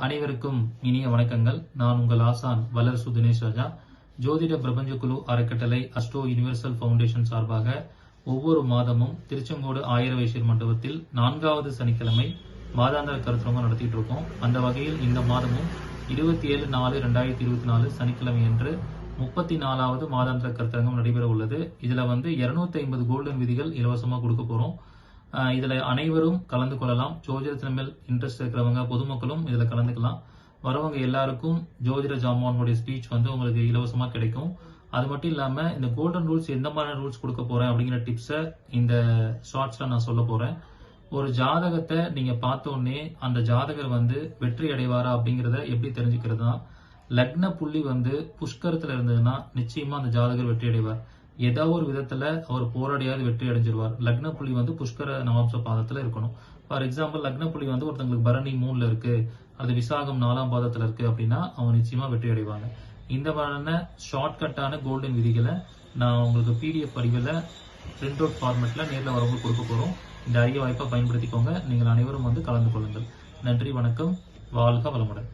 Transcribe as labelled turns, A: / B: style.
A: அனைவருக்கும் இனிய வணக்கங்கள். நான் உங்கள் ஆசான் வல்லரசு தினேஷ் ராஜா. ஜோதிட பிரபஞ்ச குழு அறக்கட்டளை அஸ்ட்ரோ யுனிவர்சல் ஃபவுண்டேஷன் சார்பாக ஒவ்வொரு மாதமும் திருச்செங்கோடு ஆயிர வைசியர் மண்டபத்தில் 4வது சனிக்கிழமை மாதாந்திர கருத்தரங்கம் நடத்திட்டு இருக்கோம். அந்த வகையில் இந்த மாதமும் 27/4/2024 சனிக்கிழமை அன்று 34வது மாதாந்திர கருத்தரங்கம் நடைபெற உள்ளது. இதுல 250 கோல்டன் விதிகள் இலவசமா கொடுக்க போறோம். இதுல அனைவரும் கலந்து கொள்ளலாம். ஜோதிடத்தின் மேல் இன்ட்ரெஸ்ட் இருக்கிறவங்க, பொதுமக்களும் இதுல கலந்துக்கலாம். வரவங்க எல்லாருக்கும் ஜோதிட ஜாமானுடைய ஸ்பீச் உங்களுக்கு இலவசமா கிடைக்கும். அது மட்டும் இல்லாம இந்த கோல்டன் ரூல்ஸ் எந்த மாதிரியான ரூல்ஸ் கொடுக்க போறேன் அப்படிங்கிற டிப்ஸை இந்த ஷார்ட்ஸ்ல நான் சொல்ல போறேன். ஒரு ஜாதகத்தை நீங்க பார்த்த உடனே அந்த ஜாதகர் வெற்றி அடைவாரா அப்படிங்கறத எப்படி தெரிஞ்சுக்கிறதுனா, லக்ன புள்ளி புஷ்கரத்துல இருந்ததுன்னா நிச்சயமா அந்த ஜாதகர் வெற்றி அடைவார். ஏதாவது ஒரு விதத்துல அவர் போராடியாவது வெற்றி அடைஞ்சிருவார். லக்ன புள்ளி புஷ்கர நவாம்ச பாதத்துல இருக்கணும். ஃபார் எக்ஸாம்பிள், லக்ன புள்ளி ஒருத்தங்களுக்கு பரணி 3ல இருக்கு, அது விசாகம் 4ஆம் பாதத்துல இருக்கு அப்படின்னா அவங்க நிச்சயமா வெற்றி அடைவாங்க. இந்த மாதிரியான ஷார்ட்கட்டான கோல்டன் விதிகளை நான் உங்களுக்கு PDF வடிவில் பிரிண்ட் அவுட் ஃபார்மேட்ல நேரில் வரவங்க கொடுக்க போறோம். இந்த அரிய வாய்ப்பை பயன்படுத்திக்கோங்க. நீங்கள் அனைவரும் கலந்து கொள்ளுங்கள். நன்றி, வணக்கம், வாழ்க வளமுடன்.